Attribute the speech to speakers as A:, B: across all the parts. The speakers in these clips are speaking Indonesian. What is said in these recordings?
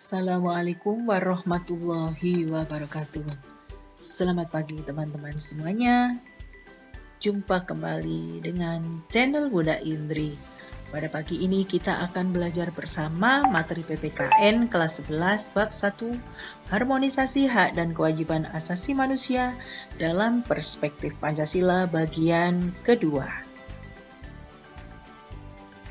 A: Assalamualaikum warahmatullahi wabarakatuh. Selamat pagi teman-teman semuanya. Jumpa kembali dengan channel Bunda Indri. Pada pagi ini kita akan belajar bersama materi PPKN kelas 11 bab 1 Harmonisasi Hak dan Kewajiban Asasi Manusia dalam Perspektif Pancasila bagian kedua.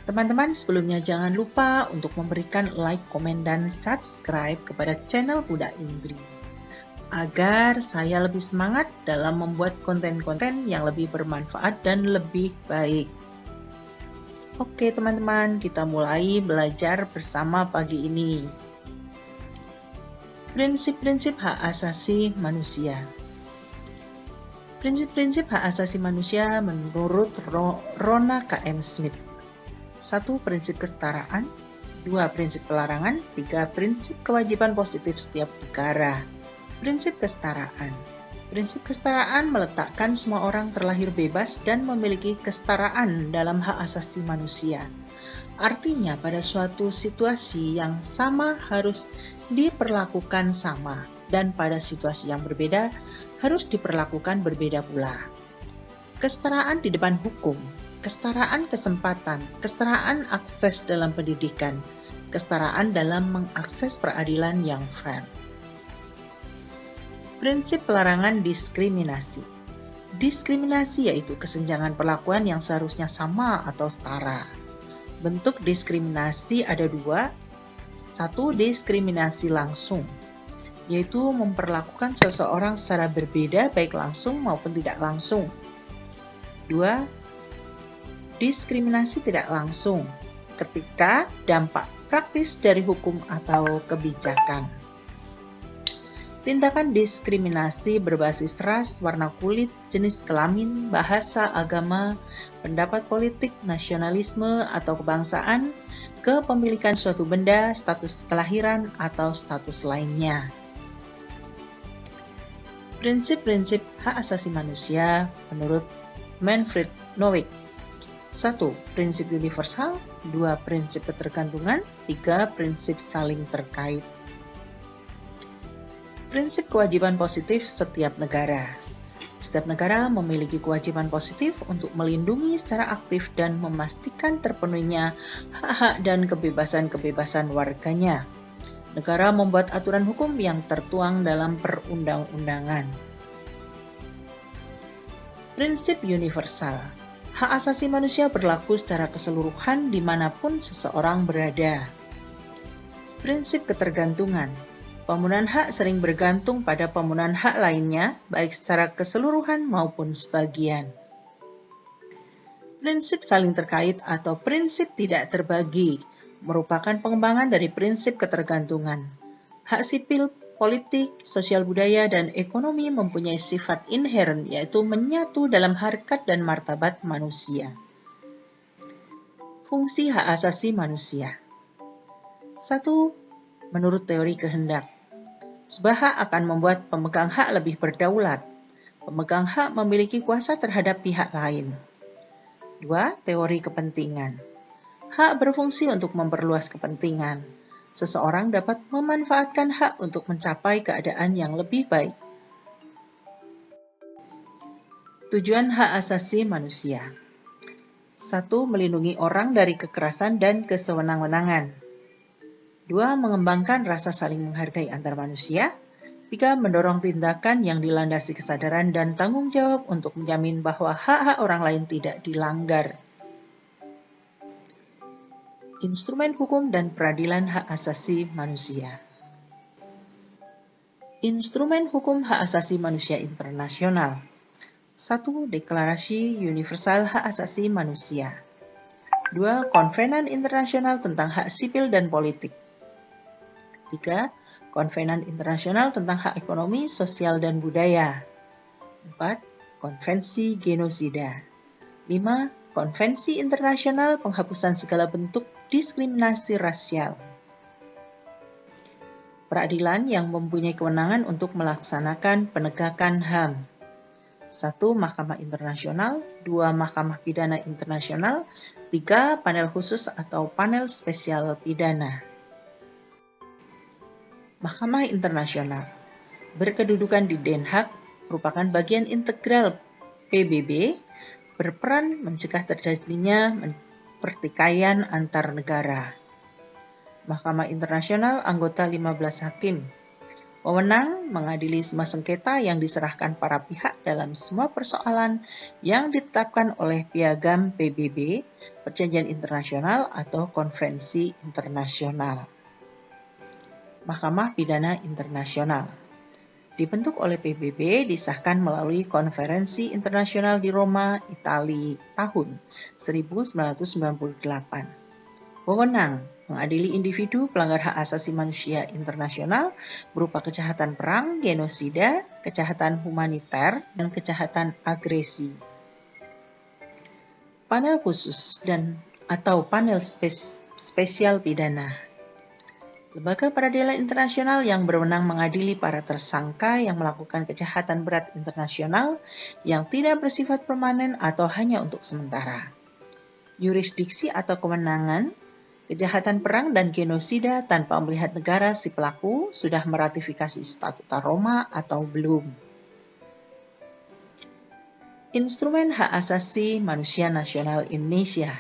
A: Teman-teman, sebelumnya jangan lupa untuk memberikan like, komen, dan subscribe kepada channel Bunda Indri agar saya lebih semangat dalam membuat konten-konten yang lebih bermanfaat dan lebih baik. Oke teman-teman, kita mulai belajar bersama pagi ini. Prinsip-prinsip hak asasi manusia. Prinsip-prinsip hak asasi manusia menurut Rona K.M. Smith. 1. Prinsip kesetaraan. 2. Prinsip pelarangan. 3. Prinsip kewajiban positif setiap negara. Prinsip kesetaraan. Prinsip kesetaraan meletakkan semua orang terlahir bebas dan memiliki kesetaraan dalam hak asasi manusia. Artinya pada suatu situasi yang sama harus diperlakukan sama, dan pada situasi yang berbeda harus diperlakukan berbeda pula. Kesetaraan di depan hukum, kesetaraan kesempatan, kesetaraan akses dalam pendidikan, kesetaraan dalam mengakses peradilan yang fair. Prinsip pelarangan diskriminasi. Diskriminasi yaitu kesenjangan perlakuan yang seharusnya sama atau setara. Bentuk diskriminasi ada dua. 1. Diskriminasi langsung, yaitu memperlakukan seseorang secara berbeda baik langsung maupun tidak langsung. 2. Diskriminasi tidak langsung, ketika dampak praktis dari hukum atau kebijakan. Tindakan diskriminasi berbasis ras, warna kulit, jenis kelamin, bahasa, agama, pendapat politik, nasionalisme atau kebangsaan, kepemilikan suatu benda, status kelahiran, atau status lainnya. Prinsip-prinsip hak asasi manusia menurut Manfred Novick. 1. Prinsip universal. 2. Prinsip ketergantungan. 3. Prinsip saling terkait. Prinsip kewajiban positif setiap negara. Setiap negara memiliki kewajiban positif untuk melindungi secara aktif dan memastikan terpenuhinya hak-hak dan kebebasan-kebebasan warganya. Negara membuat aturan hukum yang tertuang dalam perundang-undangan. Prinsip universal. Hak asasi manusia berlaku secara keseluruhan dimanapun seseorang berada. Prinsip ketergantungan. Pemenuhan hak sering bergantung pada pemenuhan hak lainnya, baik secara keseluruhan maupun sebagian. Prinsip saling terkait atau prinsip tidak terbagi merupakan pengembangan dari prinsip ketergantungan. Hak sipil, politik, sosial budaya, dan ekonomi mempunyai sifat inheren, yaitu menyatu dalam harkat dan martabat manusia. Fungsi hak asasi manusia. 1. Menurut teori kehendak, sebuah hak akan membuat pemegang hak lebih berdaulat. Pemegang hak memiliki kuasa terhadap pihak lain. 2. Teori kepentingan. Hak berfungsi untuk memperluas kepentingan. Seseorang dapat memanfaatkan hak untuk mencapai keadaan yang lebih baik. Tujuan hak asasi manusia. 1. Melindungi orang dari kekerasan dan kesewenang-wenangan. 2. Mengembangkan rasa saling menghargai antar manusia. 3. Mendorong tindakan yang dilandasi kesadaran dan tanggung jawab untuk menjamin bahwa hak-hak orang lain tidak dilanggar. Instrumen hukum dan peradilan hak asasi manusia. Instrumen hukum hak asasi manusia internasional. 1. Deklarasi Universal Hak Asasi Manusia. 2. Konvenan Internasional tentang Hak Sipil dan Politik. 3. Konvenan Internasional tentang Hak Ekonomi, Sosial, dan Budaya. 4. Konvensi Genosida. 5. Konvensi Internasional Penghapusan Segala Bentuk Diskriminasi Rasial. Peradilan yang mempunyai kewenangan untuk melaksanakan penegakan HAM. 1. Mahkamah Internasional. 2. Mahkamah Pidana Internasional. 3. Panel khusus atau panel spesial pidana. Mahkamah Internasional berkedudukan di Den Haag merupakan bagian integral PBB, berperan mencegah terjadinya pertikaian antar negara. Mahkamah Internasional anggota 15 hakim. Wewenang mengadili semua sengketa yang diserahkan para pihak dalam semua persoalan yang ditetapkan oleh Piagam PBB, Perjanjian Internasional atau Konvensi Internasional. Mahkamah Pidana Internasional dibentuk oleh PBB, disahkan melalui Konferensi Internasional di Roma, Italia tahun 1998. Wewenang mengadili individu pelanggar hak asasi manusia internasional berupa kejahatan perang, genosida, kejahatan humaniter, dan kejahatan agresi. Panel khusus atau panel spesial pidana. Lembaga peradilan internasional yang berwenang mengadili para tersangka yang melakukan kejahatan berat internasional yang tidak bersifat permanen atau hanya untuk sementara. Yurisdiksi atau kewenangan, kejahatan perang dan genosida tanpa melihat negara si pelaku sudah meratifikasi Statuta Roma atau belum. Instrumen Hak Asasi Manusia Nasional Indonesia.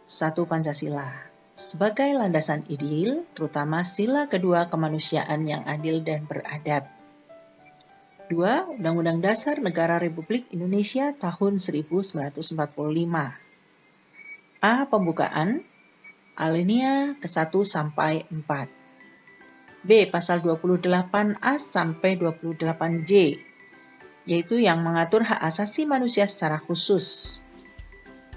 A: 1. Pancasila. Sebagai landasan ideal, terutama sila kedua kemanusiaan yang adil dan beradab. 2. Undang-Undang Dasar Negara Republik Indonesia tahun 1945. A. Pembukaan, alinea ke-1 sampai 4. B. Pasal 28A sampai 28J, yaitu yang mengatur hak asasi manusia secara khusus.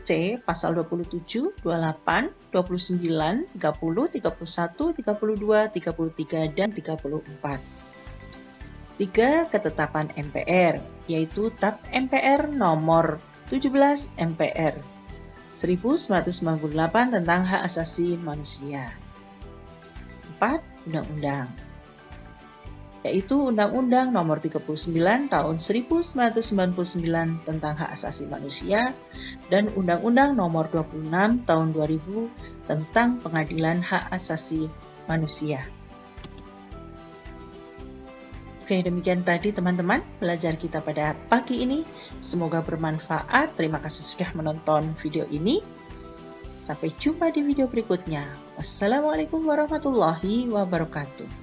A: C. Pasal 27, 28, 29, 30, 31, 32, 33, dan 34. 3. Ketetapan MPR, yaitu TAP MPR nomor 17 MPR 1998 tentang hak asasi manusia. 4. Undang-undang, yaitu Undang-Undang nomor 39 tahun 1999 tentang hak asasi manusia dan Undang-Undang nomor 26 tahun 2000 tentang pengadilan hak asasi manusia. Oke, demikian tadi teman-teman belajar kita pada pagi ini. Semoga bermanfaat. Terima kasih sudah menonton video ini. Sampai jumpa di video berikutnya. Wassalamualaikum warahmatullahi wabarakatuh.